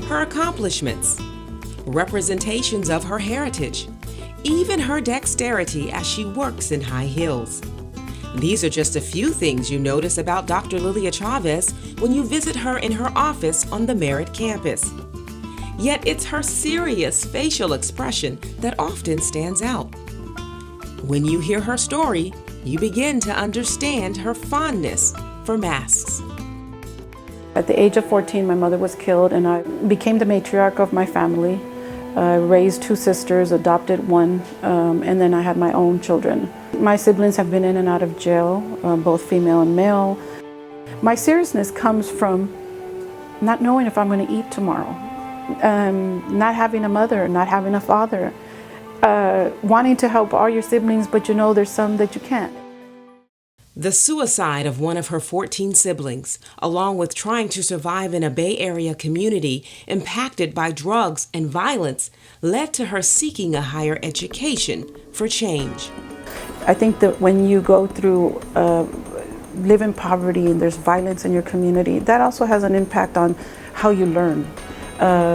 her accomplishments, representations of her heritage, even her dexterity as she works in high heels. These are just a few things you notice about Dr. Lilia Chavez when you visit her in her office on the Merritt campus. Yet it's her serious facial expression that often stands out. When you hear her story, you begin to understand her fondness for masks. At the age of 14, my mother was killed, and I became the matriarch of my family. I raised 2 sisters, adopted 1, and then I had my own children. My siblings have been in and out of jail, both female and male. My seriousness comes from not knowing if I'm going to eat tomorrow, not having a mother, not having a father, wanting to help all your siblings, but you know there's some that you can't. The suicide of one of her 14 siblings, along with trying to survive in a Bay Area community impacted by drugs and violence, led to her seeking a higher education for change. I think that when you go through live in poverty and there's violence in your community, that also has an impact on how you learn.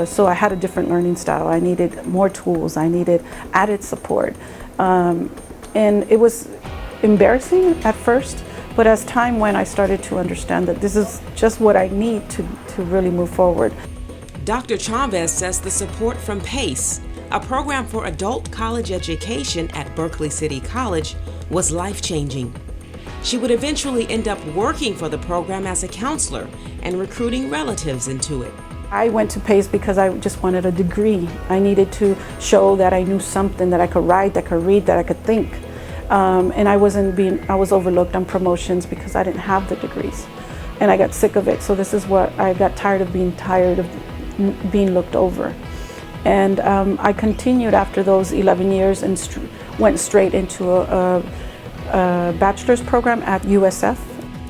So I had a different learning style. I needed more tools. I needed added support. And it was embarrassing at first, but as time went, I started to understand that this is just what I need to really move forward. Dr. Chavez says the support from PACE, a program for adult college education at Berkeley City College, was life-changing. She would eventually end up working for the program as a counselor and recruiting relatives into it. I went to PACE because I just wanted a degree. I needed to show that I knew something, that I could write, that I could read, that I could think. And I was overlooked on promotions because I didn't have the degrees. And I got sick of it. So this is what I got tired of being looked over. And I continued after those 11 years and went straight into a bachelor's program at USF.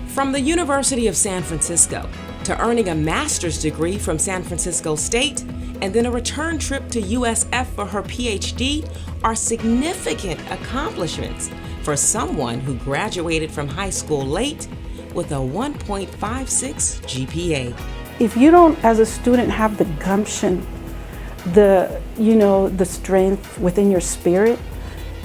From the University of San Francisco to earning a master's degree from San Francisco State and then a return trip to USF for her PhD are significant accomplishments for someone who graduated from high school late with a 1.56 GPA. If you don't, as a student, have the gumption, the strength within your spirit,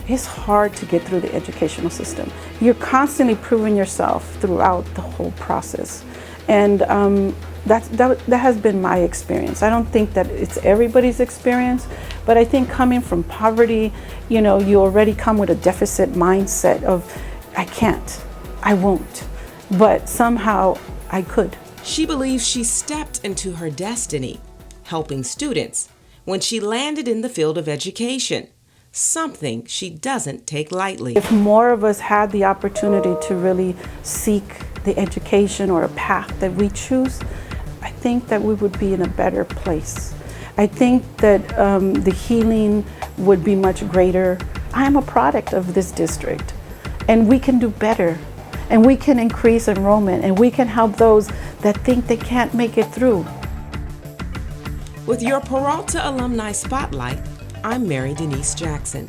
it's hard to get through the educational system. You're constantly proving yourself throughout the whole process. And that has been my experience. I don't think that it's everybody's experience, but I think coming from poverty, you already come with a deficit mindset of, I can't, I won't, but somehow I could. She believes she stepped into her destiny, helping students, when she landed in the field of education, something she doesn't take lightly. If more of us had the opportunity to really seek the education or a path that we choose, I think that we would be in a better place. I think that the healing would be much greater. I am a product of this district, and we can do better, and we can increase enrollment, and we can help those that think they can't make it through. With your Peralta Alumni Spotlight, I'm Mary Denise Jackson.